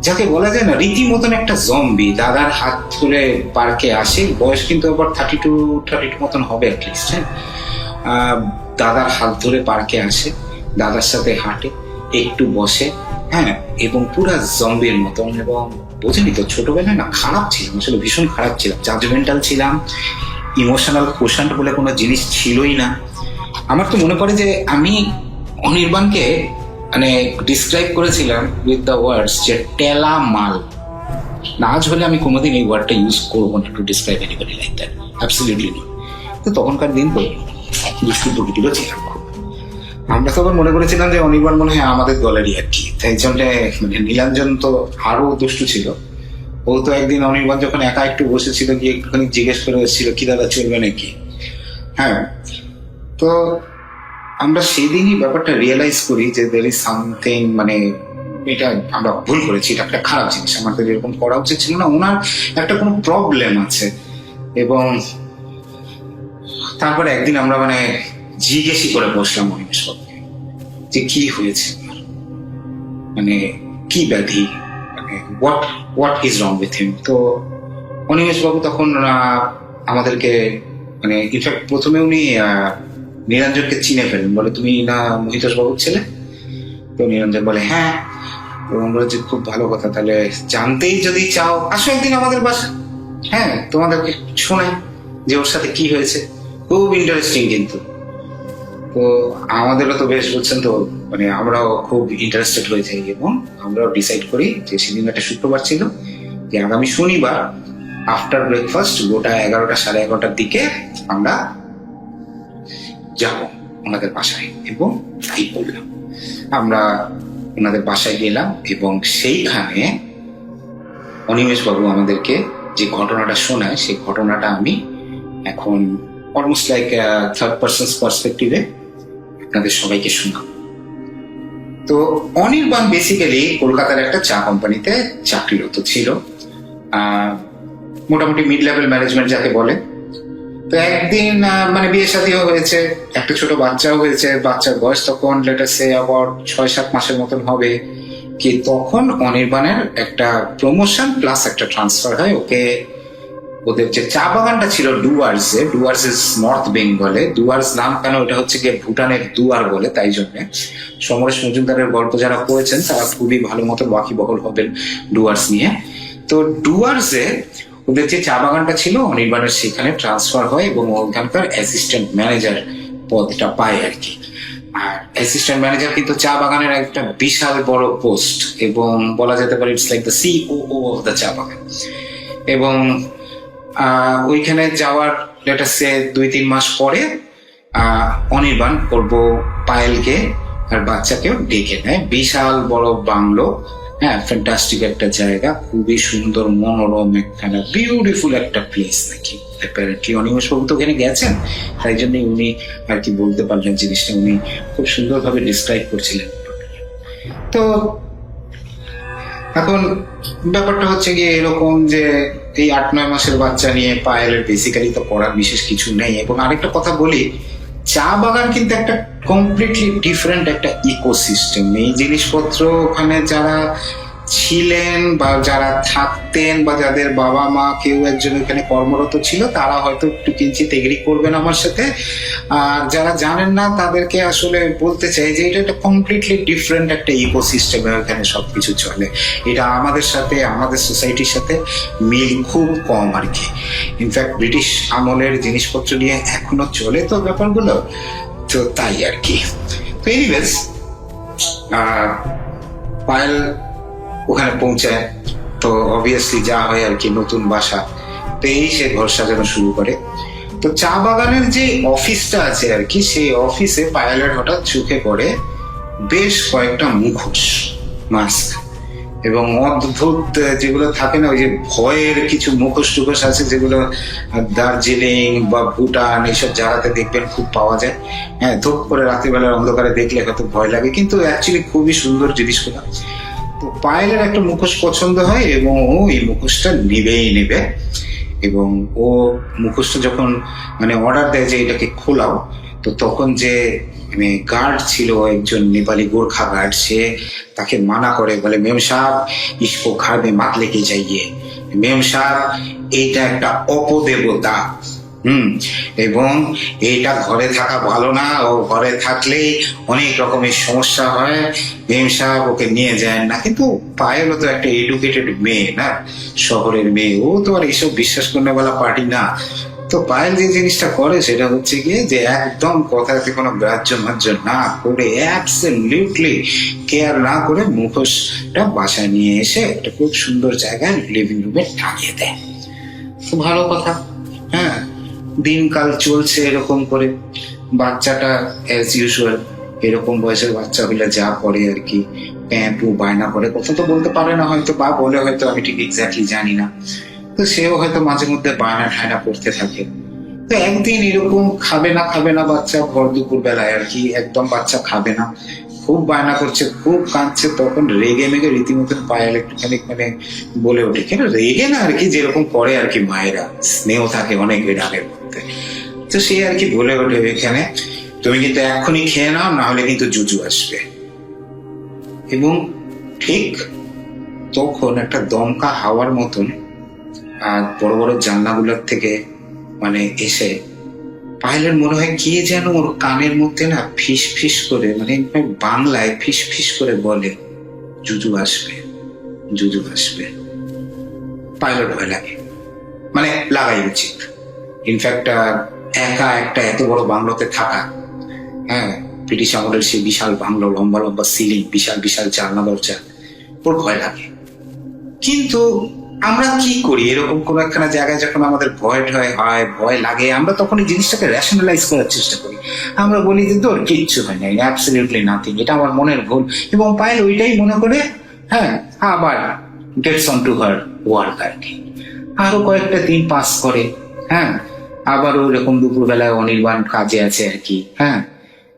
যাকে বলা যায় না রীতিমতন একটা জম্বি। দাদার হাত ধরে পার্কে আসে, বয়স কিন্তু আবার 32 মতন হবে অ্যাটলিস্ট। হ্যাঁ, দাদার হাত ধরে পার্কে আসে, দাদার সাথে হাঁটে, একটু বসে, হ্যাঁ, এবং পুরা জম্বির মতন। এবং বোঝেনি তো, ছোটবেলায় না খারাপ ছিলাম, আসলে ভীষণ খারাপ ছিলাম, জাজমেন্টাল ছিলাম, ইমোশনাল কোশান্ট বলে কোনো জিনিস ছিলই না। আমার তো মনে পড়ে যে আমি অনির্বাণকে মানে ডিসক্রাইব করেছিলাম উইথ দ্য ওয়ার্ডস যে টেলা মাল। না, আজ হলে আমি কোনোদিন এই ওয়ার্ডটা ইউজ করবো না to describe anybody like that, absolutely not. তো তখনকার দিন তো দুষ্টু প্রকৃতিরও ছিলাম খুব। আমরা তখন মনে করেছিলাম যে অনির্বাণ মনে হয় আমাদের দলেরই আর কি, তাই জন্য মানে নীলাঞ্জন তো আরো দুষ্টু ছিল। ও তো একদিন অনির্বাণ যখন একা একটু বসেছিল গিয়ে একটুখানি জিজ্ঞেস করে এসেছিল কি দাদা চলবে নাকি। হ্যাঁ, তো আমরা সেদিনই ব্যাপারটা রিয়েলাইজ করি যে দের ইজ সামথিং, মানে এটা আমরা ভুল করেছি, এটা একটা খারাপ জিনিস, আমাদের এরকম করা উচিত ছিল না, ওনার একটা কোনো প্রবলেম আছে। এবং তারপরে একদিন আমরা মানে জিজ্ঞেসই করে বসলাম অনিমেষ বাবুকে যে কি হয়েছে, মানে কি ব্যাধি, what what is wrong with him. তো অনিমেষ বাবু তখন আমাদেরকে মানে ইনফ্যাক্ট প্রথমে উনি নিরঞ্জনকে চিনে ফেলেন, বলে তুমি না মহিতোষ বাবুর ছেলে? তো নিরঞ্জন বলে হ্যাঁ। এবং বলে যে খুব ভালো কথা, তাহলে জানতেই যদি চাও আসো একদিন আমাদের বাসা, হ্যাঁ তোমাদেরকে শোনাই যে ওর সাথে কি হয়েছে, খুব ইন্টারেস্টিং কিন্তু। তো আমাদেরও তো বেশ বলছেন, তো মানে আমরাও খুব ইন্টারেস্টেড হয়ে যাই এবং আমরাও ডিসাইড করি যে সেদিন একটা শুক্রবার ছিল, যে আগামী শনিবার আফটার ব্রেকফাস্ট গোটা 11টা সাড়ে 11টার দিকে আমরা যাব ওনাদের বাসায়। এবং তাই করলাম, আমরা ওনাদের বাসায় গেলাম এবং সেইখানে অনিমেষ বাবু আমাদেরকে যে ঘটনাটা শোনায় সেই ঘটনাটা আমি এখন অলমোস্ট লাইক থার্ড পার্সন পার্সপেক্টিভে আপনাদের সবাইকে শোনাব। তো অনির্বাণ বেসিক্যালি কলকাতার একটা চা কোম্পানিতে চাকরিরত ছিল, মোটামুটি মিড লেভেল ম্যানেজমেন্ট যাকে বলে। তো একদিন মানে বিয়ে শাদীও হয়েছে, একটা ছোট বাচ্চাও হয়েছে, বাচ্চার বয়স তখন লেটার সে আবার 6-7 মাসের মতন হবে কি, তখন অনির্বাণের একটা প্রমোশন প্লাস একটা ট্রান্সফার হয়। ওকে ওদের যে চা বাগানটা ছিল ডুয়ার্সে, ডুয়ার্স ইজ নর্থ বেঙ্গলে, ডুয়ার্স নাম কেন, এটা হচ্ছে গিয়ে ভুটানের দুয়ার বলে, তাই জন্য সমরেশ মজুমদারের গল্প যারা পড়েছেন তারা খুবই ভালো মতো ওয়াকিবহল হবেন ডুয়ার্স নিয়ে। তো ডুয়ার্সে ওদের যে চা বাগানটা ছিল অনির্বাণের সেখানে ট্রান্সফার হয় এবং ওখানকার অ্যাসিস্ট্যান্ট ম্যানেজার পদটা পায় আর কি। আর অ্যাসিস্ট্যান্ট ম্যানেজার কিন্তু চা বাগানের একটা বিশাল বড় পোস্ট এবং বলা যেতে পারে it's like the CEO of the চা বাগান। এবং ওইখানে যাওয়ার লেটার সে 2-3 মাস পরে অনির্বাণ করব পায়েলকে আর বাচ্চাকেও ডেকে নেয়, বিশাল বড় বাংলো, হ্যাঁ ফ্যান্টাস্টিক একটা জায়গা, খুবই সুন্দর মনোরম একখানা বিউটিফুল একটা প্লেস নাকি অ্যাপারেন্টলি। অনিমেষ বাবু তো ওখানে গেছেন, তাই জন্যই উনি আর কি বলতে পারলেন জিনিসটা, উনি খুব সুন্দরভাবে ডিসক্রাইব করছিলেন। তো এখন ব্যাপারটা হচ্ছে গিয়ে এরকম যে এই 8-9 মাসের বাচ্চা নিয়ে পায়েলের বেসিক্যালি তো করার বিশেষ কিছু নেই। এবং আরেকটা কথা বলি, চা বাগান কিন্তু একটা কমপ্লিটলি ডিফারেন্ট একটা ইকোসিস্টেম। এই জিনিসপত্র ওখানে যারা ছিলেন বা যারা থাকতেন বা যাদের বাবা মা কেউ একজন এখানে কর্মরত ছিল তারা হয়তো একটু কিঞ্চিত এগ্রি করবেন আমার সাথে, আর যারা জানেন না তাদেরকে আসলে বলতে চাই যে এটা একটা কমপ্লিটলি ডিফারেন্ট একটা ইকোসিস্টেম, এখানে সবকিছু চলে। এটা আমাদের সাথে আমাদের সোসাইটির সাথে মিল খুব কম আর কি। ইনফ্যাক্ট ব্রিটিশ আমলের জিনিসপত্র নিয়ে এখনো চলে তো ব্যাপারগুলো, তো তাই আর কি। তো এনিওয়েজ পায়েল ওখানে পৌঁছায়, তো অবভিয়াসলি যা হয় আর কি নতুন বাসা, তো এই সে ঘর সাজানো শুরু করে। তো চা বাগানের যে অফিসটা আছে আর কি, সেই অফিসে পায়েলের হঠাৎ চোখে পড়ে বেশ কয়েকটা মুখোশ, মাস্ক এবং অদ্ভুত যেগুলো থাকে না, ওই যে ভয়ের কিছু মুখোশ টুখোশ আছে যেগুলো দার্জিলিং বা ভুটান এইসব জায়গাতে দেখবেন খুব পাওয়া যায়। হ্যাঁ, ধূপ করে রাত্রিবেলার অন্ধকারে দেখলে হয়তো ভয় লাগে, কিন্তু অ্যাকচুয়ালি খুবই সুন্দর জিনিসগুলো। তো পায়েলের একটা মুখোশ পছন্দ হয় এবং ও এই মুখোশটা নেবেই নেবে। এবং ও মুখোশটা যখন মানে অর্ডার দেয় যে এটাকে খোলাও, তো তখন যে মানে গার্ড ছিল একজন নেপালি গোর্খা গার্ড, সে তাকে মানা করে, বলে মেম সাহেব ইসকো ঘর মে মাত লেকে যাইয়ে, মেম সাহেব এইটা একটা অপদেবতা, এবং এইটা ঘরে থাকা ভালো না, ও ঘরে থাকলেই অনেক রকমের সমস্যা হয়, মেম সাহেব ওকে নিয়ে যায় না। কিন্তু পায়েলও তো একটা এডুকেটেড মেয়ে না, শহরের মেয়ে, ও তো আর এইসব বিশ্বাস করনে বলা পার্টি না। তো পায়েল যে জিনিসটা করে সেটা হচ্ছে গিয়ে যে একদম কথাতে কোনো গ্রাহ্য মাহ্য না করে, অ্যাবসলিউটলি কেয়ার না করে মুখোশটা বাসায় নিয়ে এসে একটা খুব সুন্দর জায়গায় লিভিং রুমে টাঙিয়ে দেয়। তো ভালো কথা, হ্যাঁ দিনকাল চলছে এরকম করে। বাচ্চাটা অ্যাজ ইউজুয়াল এরকম বয়সের বাচ্চা হলে যা করে আর কি, প্যাঁপু বায়না করে, কথা তো বলতে পারে না হয়তো, বা বলে হয়তো, আমি ঠিক এক্স্যাক্টলি জানি না। তো সেও হয়তো মাঝে মধ্যে বায়না ঠায়না করতে থাকে। তো একদিন এরকম খাবে না বাচ্চা, ভর দুপুর বেলায় আর কি, একদম বাচ্চা খাবে না, খুব বায়না করছে, খুব কাঁদছে। তখন রেগে মেগে রীতিমতন পায়েল একটুখানি মানে বলে ওঠে, কেন রেগে না আর কি, যেরকম করে আর কি মায়েরা, স্নেহ থাকে অনেক বিড়ালের মধ্যে। তো সে আর কি বলে ওঠে, এখানে তুমি কিন্তু এখনই খেয়ে নাও, না হলে কিন্তু জুজু আসবে। এবং ঠিক তখন একটা দমকা হাওয়ার মতন আর বড় বড় জানলাগুলোর থেকে মানে এসে পায়েলের মনে হয় কে যেন ওর কানের মধ্যে না ফিস ফিস করে, মানে বাংলায় ফিস ফিস করে বলে, জুজু আসবে, জুজু আসবে। পায়েলের ভয় লাগে, মানে লাগাই উচিত। ইনফ্যাক্ট একা একটা এত বড় বাংলোতে থাকা, হ্যাঁ, ব্রিটিশ আমলের সেই বিশাল বাংলো, লম্বা লম্বা সিলিং, বিশাল বিশাল জানলা দরজা, ওর ভয় লাগে। কিন্তু আমরা কি করি, এরকম কোন একখানা জায়গায় যখন আমাদের ভয় ঠয় হয়, ভয় লাগে, আমরা তখন এই জিনিসটাকে রেশনালাইজ করার চেষ্টা করি। আমরা বলি যে তোর কিচ্ছু হয় নাই, অ্যাবসলিউটলি নাথিং, এটা আমার মনের ভুল। এবং পায়েল ওইটাই মনে করে, হ্যাঁ, আবার gets on to her work আর কি। আরো কয়েকটা দিন পাস করে, হ্যাঁ, আবারও এরকম দুপুরবেলায় অনির্বাণ কাজে আছে আর কি, হ্যাঁ,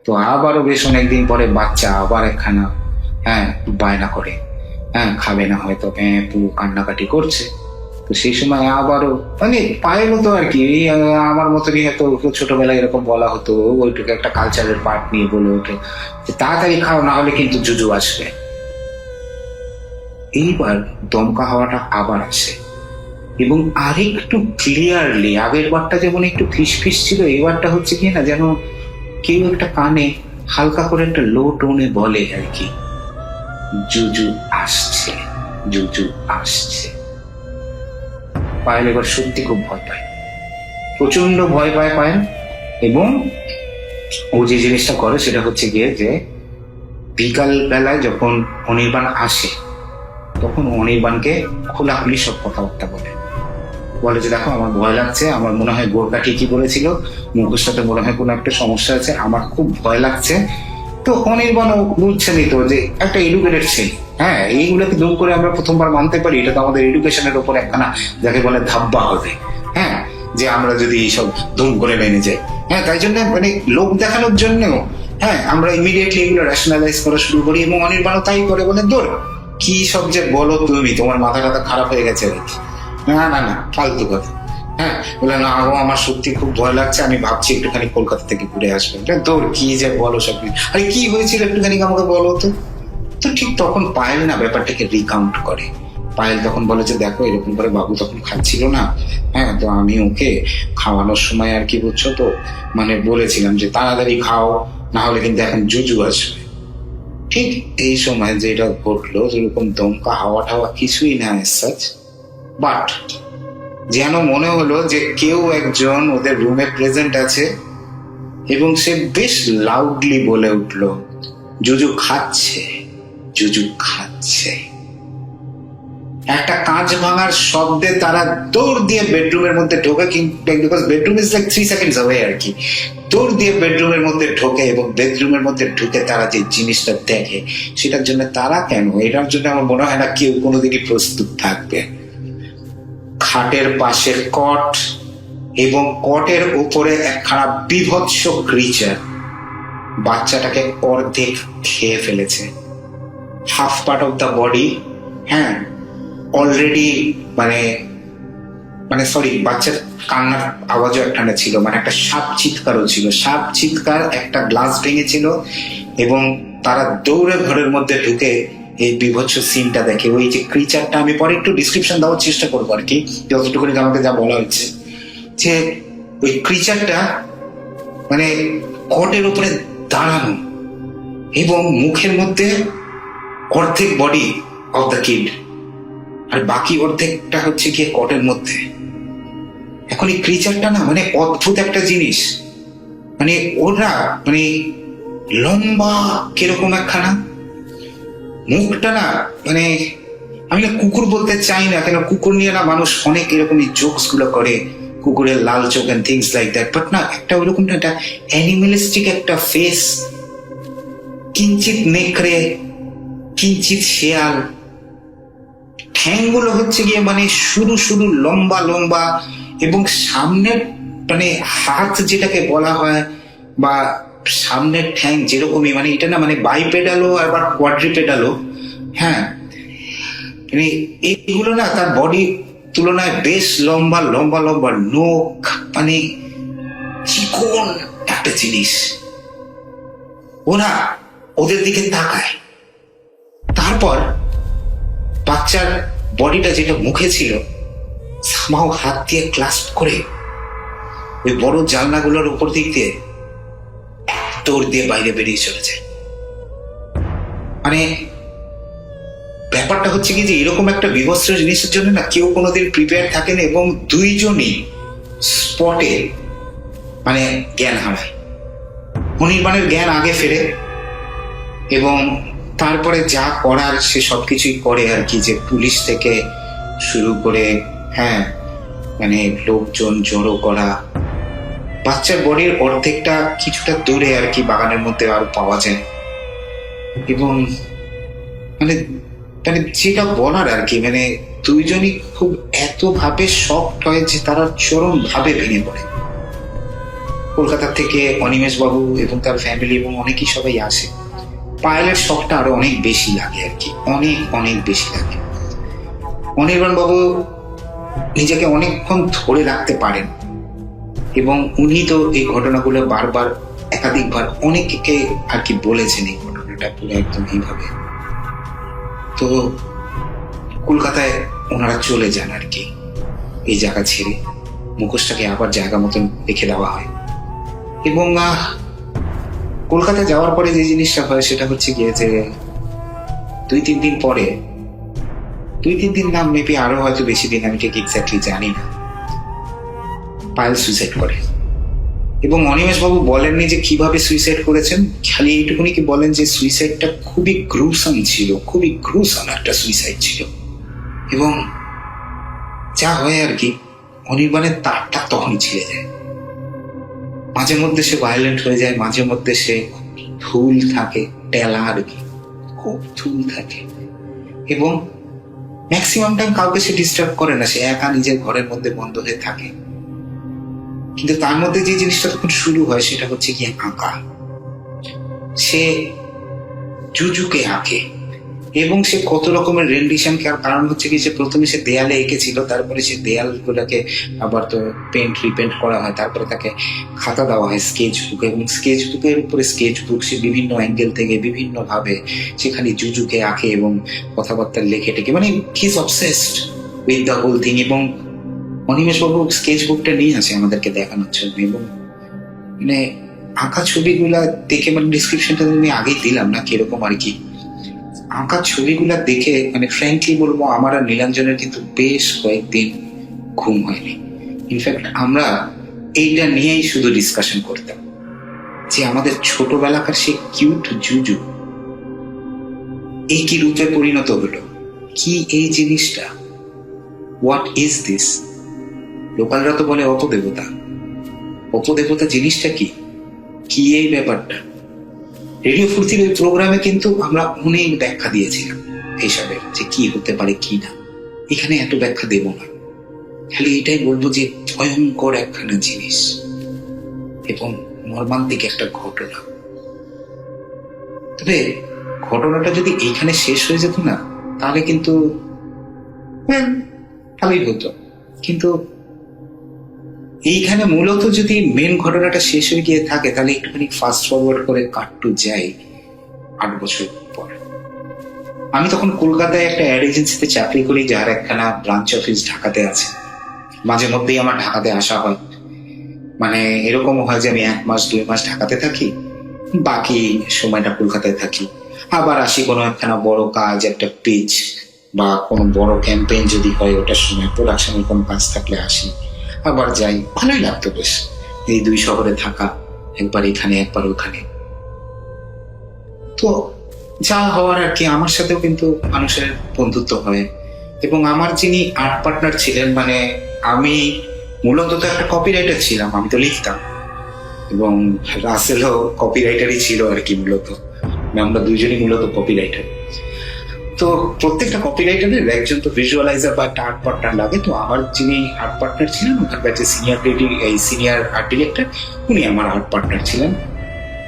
তো আবারও বেশ অনেকদিন পরে বাচ্চা আবার একখানা, হ্যাঁ, বায়না করে, হ্যাঁ, খাবে না হয়তো, পুরো কান্নাকাটি করছে। তো সেই সময় আবারও মানে পায়েল তো আর কি আমার মতনই হয়তো ছোটবেলায় এরকম বলা হতো, ওইটুকু একটা কালচারের পার্ট নিয়ে বলে ওঠে যে তাড়াতাড়ি খাও, না হলে কিন্তু জুজু আসবে। এইবার দমকা হাওয়াটা আবার আসে এবং আরেকটু ক্লিয়ারলি, আগের বারটা যেমন একটু ফিস ফিস ছিল, এবারটা হচ্ছে কি না যেন কেউ একটা কানে হালকা করে একটা লো টোনে বলে আর কি, জুজু আসছে, জুজু আসছে। পায়েল এবার সত্যি খুব ভয় পায়, প্রচন্ড ভয় পায় পায়েল। এবং ও যে জিনিসটা করে সেটা হচ্ছে গিয়ে যে বিকাল বেলায় যখন অনির্বাণ আসে, তখন অনির্বাণকে খোলাখুলি সব কথাবার্তা বলে যে দেখো আমার ভয় লাগছে, আমার মনে হয় গোরকা ঠিকই বলেছিল, মুখোশটাতে মনে হয় কোনো একটা সমস্যা আছে, আমার খুব ভয় লাগছে। তো অনির্বাণও বুঝছে নিত যে একটা এডুকেটেড ছেলে, হ্যাঁ, এইগুলোকে দূর করে আমরা প্রথমবার মানতে পারি, এটা তো আমাদের এডুকেশনের উপর একখানা যাকে বলে ধাব্বা হবে, হ্যাঁ, যে আমরা যদি এইসব ধুম করে মেনে যাই, হ্যাঁ, তাই জন্য মানে লোক দেখানোর জন্যও, হ্যাঁ, আমরা ইমিডিয়েটলি এগুলো রেশনালাইজ করা শুরু করি। এবং অনির্বাণও তাই করে, বলে দূর কি সব যে বলো তুমি, তোমার মাথা টাথা খারাপ হয়ে গেছে নাকি? না না না, ফালতু কথা, হ্যাঁ, বলে না গো আমার সত্যি খুব ভয় লাগছে, আমি ভাবছি একটুখানি কলকাতা থেকে ঘুরে আসবো। তোর কি যে বলো সব, আরে কি হয়েছিল একটুখানি আমাকে বলো তো। তো ঠিক তখন পায়েল না ব্যাপারটাকে রিকাউন্ট করে। পায়েল তখন বলে যে দেখো এরকম করে বাবু তখন খাচ্ছিল না, হ্যাঁ, তো আমি ওকে খাওয়ানোর সময় আর কি বুঝছো তো, মানে বলেছিলাম যে তাড়াতাড়ি খাও, না হলে কিন্তু এখন জুজু আসবে। ঠিক এই সময় যেটা ঘটলো, যেরকম দমকা হাওয়া টাওয়া কিছুই না সাচ, বাট যেন মনে হলো যে কেউ একজন ওদের রুমে প্রেজেন্ট আছে এবং সে বেশ লাউডলি বলে উঠলো, জুজু খাচ্ছে, জুজু খাচ্ছে। একটা কাঁচ ভাঙার শব্দে তারা দৌড় দিয়ে বেডরুমের মধ্যে ঢোকে, because bedroom is like 3 seconds away আর কি। দৌড় দিয়ে বেডরুমের মধ্যে ঢোকে এবং বেডরুমের মধ্যে ঢুকে তারা যে জিনিসটা দেখে, সেটার জন্য তারা কেন, এটার জন্য আমার মনে হয় না কেউ কোনোদিনই প্রস্তুত থাকবে। খাটের পাশের কট এবং কটের উপরে একখানা বিভৎস ক্রিচার বাচ্চাটাকে অর্ধেক খেয়ে ফেলেছে। Half part of the body, হ্যাঁ, অলরেডি মানে সরি, বাচ্চার কান্নার আওয়াজও একখানে ছিল, মানে একটা সাপ চিৎকারও ছিল, সাপ চিৎকার, একটা গ্লাস ভেঙেছিল। এবং তারা দৌড়ে ঘরের মধ্যে ঢুকে এই বিভৎস সিনটা দেখে। ওই যে ক্রিচারটা, আমি পরে একটু ডিসক্রিপশন দেওয়ার চেষ্টা করবো আর কি, যতটুকুনি আমাকে যা বলা হচ্ছে, যে ওই ক্রিচারটা মানে কটের উপরে দাঁড়ানো এবং মুখের মধ্যে অর্ধেক বডি অফ দ্য কিড, আর বাকি অর্ধেকটা হচ্ছে গিয়ে কটের মধ্যে। এখন এই ক্রিচারটা না মানে অদ্ভুত একটা জিনিস, মানে ওরা মানে লম্বা কিরকম একখানা, মুখটা না মানে আমি না কুকুর বলতে চাই না, কেন কুকুর নিয়ে না মানুষ অনেক এরকমই জোকস গুলো করে, কুকুরের লাল চোখ and things like that, but না একটা ওইরকম না, একটা অ্যানিমালিস্টিক একটা ফেস, কিঞ্চিত নেকড়ে, কিঞ্চিত শেয়াল। ঠ্যাংগুলো হচ্ছে গিয়ে মানে শুরু শুরু লম্বা লম্বা, এবং সামনের মানে হাত যেটাকে বলা হয় বা সামনের ঠ্যাং যেরকমই, মানে এটা না মানে বাইপেডালও আবার কোয়াড্রিপেডালও, হ্যাঁ, মানে এইগুলো না তার বডি তুলনায় বেশ লম্বা লম্বা লম্বা, নখ মানে চিকন একটা জিনিস। ওরা ওদের দিকে তাকায়, তারপর বাচ্চার বডিটা যেটা মুখে ছিল সামাও হাত দিয়ে ক্লাস্প করে ওই বড় জানলাগুলোর উপর দিক দিয়ে দৌড় দিয়ে বাইরে বেরিয়ে চলে যায়। মানে ব্যাপারটা হচ্ছে কি যে এরকম একটা বিভৎস জিনিসের জন্য না কেউ কোনোদিন প্রিপেয়ার থাকেন এবং দুইজনই স্পটে মানে জ্ঞান হারায়। অনির্বাণের জ্ঞান আগে ফেরে এবং তারপরে যা করার সে সবকিছুই করে আর কি, যে পুলিশ থেকে শুরু করে মানে লোকজন জড়ো করা। বাচ্চার বডির অর্ধেকটা কিছুটা দূরে আর কি বাগানের মধ্যে আরো পাওয়া যায় এবং মানে মানে যেটা বলার আর কি, মানে দুইজনই খুব এত ভাবে শকড হয় যে তারা চরম ভাবে ভেঙে পড়ে। কলকাতা থেকে অনিমেষ বাবু এবং তার ফ্যামিলি এবং অনেকেই সবাই আসে। পায়েলের শখটা আরো অনেক বেশি লাগে আর কি, অনেক অনেক বেশি লাগে। অনির্বাণ বাবু নিজেকে অনেকক্ষণ ধরে রাখতে পারেন এবং উনি তো এই ঘটনাগুলো বারবার একাধিকবার অনেককে আর কি বলেছেন এই ঘটনাটা পুরো একদম এইভাবে। তো কলকাতায় ওনারা চলে যান আর কি, এই জায়গা ছেড়ে মুখোশটাকে আবার জায়গা মতন রেখে দেওয়া হয়। এবং কলকাতায় যাওয়ার পরে যে জিনিসটা হয় সেটা হচ্ছে গিয়ে যে 2-3 দিন পরে, 2-3 দিন না মেবি আরো হয়তো বেশি দিন, আমি ঠিক এক্স্যাক্টলি জানি না, পায়েল সুইসাইড করে। এবং অনিমেষ বাবু বলেননি যে কিভাবে সুইসাইড করেছেন, খালি এইটুকুনি কি বলেন যে সুইসাইডটা খুবই গ্রুসাম ছিল, খুবই গ্রুসাম একটা সুইসাইড ছিল। এবং যা হয় আর কি, অনির্বাণের তারটা তখনই ছিঁড়ে যায়। মাঝে মধ্যে সে ভায়োলেন্ট হয়ে যায়, মাঝে মধ্যে সে ধুল থাকে, টেলা আর কি, খুব ধুল থাকে এবং ম্যাক্সিমাম টাইম কাউকে সে ডিস্টার্ব করে না, সে একা নিজের ঘরের মধ্যে বন্ধ হয়ে থাকে। কিন্তু তার মধ্যে যে জিনিসটা তখন শুরু হয় সেটা হচ্ছে কি আঁকা। সে জুজুকে আঁকে এবং সে কত রকমের রেন্ডিশন, কারণ হচ্ছে কি যে প্রথমে সে দেয়ালে এঁকেছিল, তারপরে সে দেয়াল গুলাকে আবার তো পেন্ট রিপেন্ট করা হয়, তারপরে তাকে খাতা দেওয়া হয় স্কেচ বুক, এবং স্কেচ বুকের উপরে স্কেচ বুক সে বিভিন্ন অ্যাঙ্গেল থেকে বিভিন্ন ভাবে সেখানে জুজুকে আঁকে এবং কথাবার্তা লেখে টেকে, মানে he is obsessed with the whole thing. এবং অনিমেষ বাবু স্কেচ বুকটা নিয়ে আসে আমাদেরকে দেখানোর জন্য, এবং মানে আঁকা ছবিগুলা দেখে, মানে ডিসক্রিপশনটা আমি আগেই দিলাম না কিরকম আর কি, আঁকা ছবিগুলা দেখে মানে ফ্র্যাঙ্কলি বলবো আমার আর নীলাঞ্জনের কিন্তু বেশ কয়েকদিন ঘুম হয়নি। ইনফ্যাক্ট আমরা এইটা নিয়েই শুধু ডিসকাশন করতাম যে আমাদের ছোটবেলাকার সেই কিউট জুজু এই কি রূপে পরিণত হলো, কি এই জিনিসটা, হোয়াট ইজ দিস। লোকালরা তো বলে অপদেবতা, অপদেবতা জিনিসটা কি, কি এই ব্যাপারটা। রেডিও ফুর্তির ওই প্রোগ্রামে কিন্তু আমরা অনেক ব্যাখ্যা দিয়েছিলাম এইসবের, যে কি হতে পারে কি না। এখানে এত ব্যাখ্যা দেব না, খালি এটাই বলবো যে ভয়ঙ্কর একখানা জিনিস এবং মর্মান্তিক একটা ঘটনা। তবে ঘটনাটা যদি এইখানে শেষ হয়ে যেত না তাহলে কিন্তু ভালোই হতো, কিন্তু এইখানে মূলত যদি মেন ঘটনাটা শেষ হয়ে গিয়ে থাকে তাহলে একটুখানি ফাস্ট ফরওয়ার্ড করে কাটটু যাই 8 বছর পর। আমি তখন কলকাতায় একটা অ্যাড এজেন্সিতে চাকরি করি, যার একখানা ব্রাঞ্চ অফিস ঢাকাতে আছে। মাঝে মধ্যেই আমার ঢাকাতে আসা হয়, মানে এরকম হয় যে আমি 1 মাস 2 মাস ঢাকাতে থাকি, বাকি সময়টা কলকাতায় থাকি। আবার আসি কোনো একখানা বড় কাজ, একটা পিচ বা কোনো বড় ক্যাম্পেইন যদি হয় ওটার সময়, প্রোডাকশনের কোনো কাজ থাকলে আসি, আবার যাই। ভালোই লাগতো বেশ এই 2 শহরে থাকা, একবার এখানে একবার ওখানে। তো যা হওয়ার আর কি, আমার সাথেও কিন্তু মানুষের বন্ধুত্ব হয়। এবং আমার যিনি আর্ট পার্টনার ছিলেন, মানে আমি মূলত তো একটা কপিরাইটার ছিলাম, আমি তো লিখতাম, এবং রাসেলও কপিরাইটারই ছিল আর কি মূলত, আমরা দুইজনই মূলত কপিরাইটার। তো প্রত্যেকটা কপিরাইটারের একজন তো ভিজুয়ালাইজার বা একটা আর্ট পার্টনার লাগে। তো আমার যিনি আর্ট পার্টনার ছিলেন, ওখান ব্যাচে সিনিয়র আর্ট ডিরেক্টর, উনি আমার আর্ট পার্টনার ছিলেন।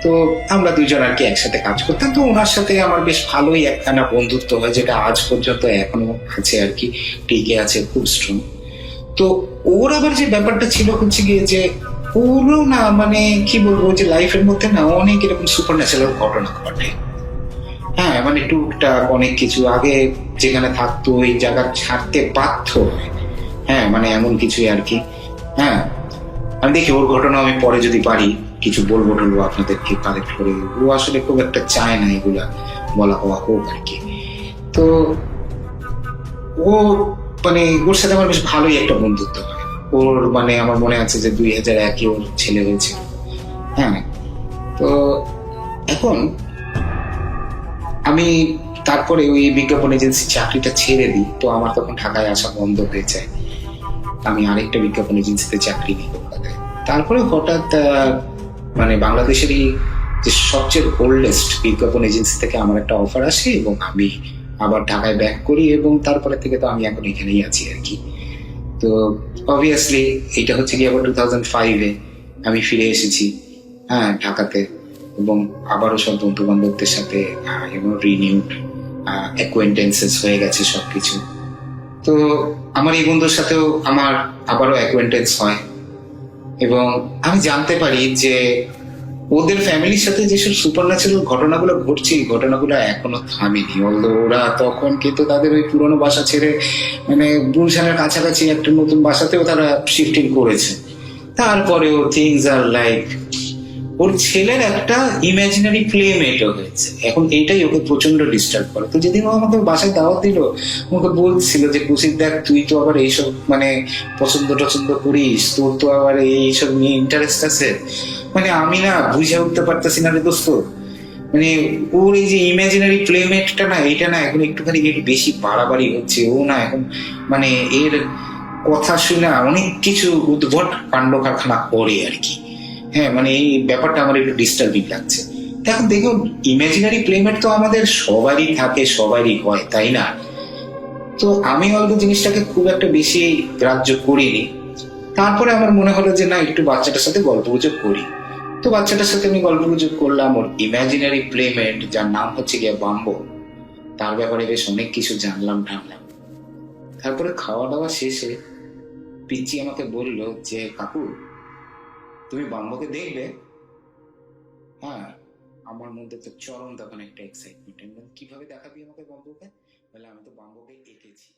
তো আমরা দুজন আর কি একসাথে কাজ করতাম। তো ওনার সাথে আমার বেশ ভালোই একখানা বন্ধুত্ব হয়, যেটা আজ পর্যন্ত এখনো আছে আর কি, টিকে আছে, খুব স্ট্রং। তো ওর আবার যে ব্যাপারটা ছিল হচ্ছে গিয়ে যে ওরও না, মানে কি বলবো, যে লাইফের মধ্যে না অনেক এরকম সুপার ন্যাচারাল ঘটনা ঘটে। হ্যাঁ মানে টুকটাক অনেক কিছু আগে যেখানে থাকতো ওই জায়গা ছাড়তে বাধ্য হয়। হ্যাঁ মানে এমন কিছুই আর কি। হ্যাঁ আমি দেখি ওর ঘটনা আমি পরে যদি পারি কিছু বলবো টলবো আপনাদেরকে কালেক্ট করে। ও আসলে খুব একটা চায় না এগুলা বলা হওয়া হোক আর কি। তো ও মানে ওর সাথে আমার বেশ ভালোই একটা বন্ধুত্ব হয়। ওর মানে আমার মনে আছে যে 2001 ওর ছেলে হয়েছে। হ্যাঁ তো এখন আমি তারপরে ওই বিজ্ঞাপন এজেন্সি চাকরিটা ছেড়ে দিই, তো আমার তখন ঢাকায় আসা বন্ধ হয়ে যায়। আমি আরেকটা বিজ্ঞাপন এজেন্সিতে চাকরি নিই কলকাতায়। তারপরে হঠাৎ মানে বাংলাদেশেরই যে সবচেয়ে ওল্ডেস্ট বিজ্ঞাপন এজেন্সি থেকে আমার একটা অফার আসে এবং আমি আবার ঢাকায় ব্যাক করি এবং তারপরে থেকে তো আমি এখন এখানেই আছি আর কি। তো অবভিয়াসলি এটা হচ্ছে কি আবার 2005-এ আমি ফিরে এসেছি হ্যাঁ ঢাকাতে, এবং আবারও সব বন্ধু বান্ধবদের সাথে রিনিউড অ্যাকোয়েন্টেন্সেস হয়ে গেছে সবকিছু। তো আমার এই বন্ধুর সাথেও আমার আবারও অ্যাকোয়েন্টেন্স হয় এবং আমি জানতে পারি যে ওদের ফ্যামিলির সাথে যেসব সুপার ন্যাচারাল ঘটনাগুলো ঘটছে এই ঘটনাগুলো এখনো থামেনি। ওরা তখন কিন্তু তাদের ওই পুরোনো বাসা ছেড়ে মানে গুলশানের কাছাকাছি একটা নতুন বাসাতেও তারা শিফটিং করেছে। তারপরেও থিংস আর লাইক ওর ছেলের একটা ইমাজিনারি প্লেমেটও হয়েছে। এখন এইটাই ওকে প্রচন্ড ডিস্টার্ব করে। তো যেদিন ও আমাকে বাসায় দাওয়াত দিল আমাকে বলছিল যে কুশির দেখ তুই তো আবার এইসব মানে পছন্দ টছন্দ করিস, তোর তো আবার এইসব নিয়ে ইন্টারেস্ট আছে। মানে আমি না বুঝে উঠতে পারতেছি না রে দোস্ত। মানে ওর এই যে ইমাজিনারি প্লেমেটটা না এটা না এখন একটুখানি একটু বেশি বাড়াবাড়ি হচ্ছে। ও না এখন মানে এর কথা শুনে অনেক কিছু উদ্ভট কাণ্ড কারখানা করে আর কি। হ্যাঁ মানে এই ব্যাপারটা আমার একটু ডিস্টার্বিং লাগছে। এখন দেখুন ইমাজিনারি প্লেমেট তো আমাদের সবারই থাকে সবারই হয় তাই না? তো আমি হয়তো জিনিসটাকে খুব একটা বেশি গ্রাহ্য করিনি। তারপরে আমার মনে হলো যে না একটু বাচ্চাটার সাথে গল্প গুজব করি। তো বাচ্চাটার সাথে আমি গল্প গুজব করলাম। ওর ইমাজিনারি প্লেমেট যার নাম হচ্ছে গিয়ে বাম্বো, তার ব্যাপারে বেশ অনেক কিছু জানলাম টানলাম। তারপরে খাওয়া দাওয়া শেষে পিচ্চি আমাকে বলল যে কাকু তুমি বাম্বোকে দেখবে? হ্যাঁ আমার মধ্যে তো চরম তখন একটা এক্সাইটমেন্ট। কিভাবে দেখাবি আমাকে বাম্বোকে? বলে আমি তো বাম্বোকে এঁকেছি।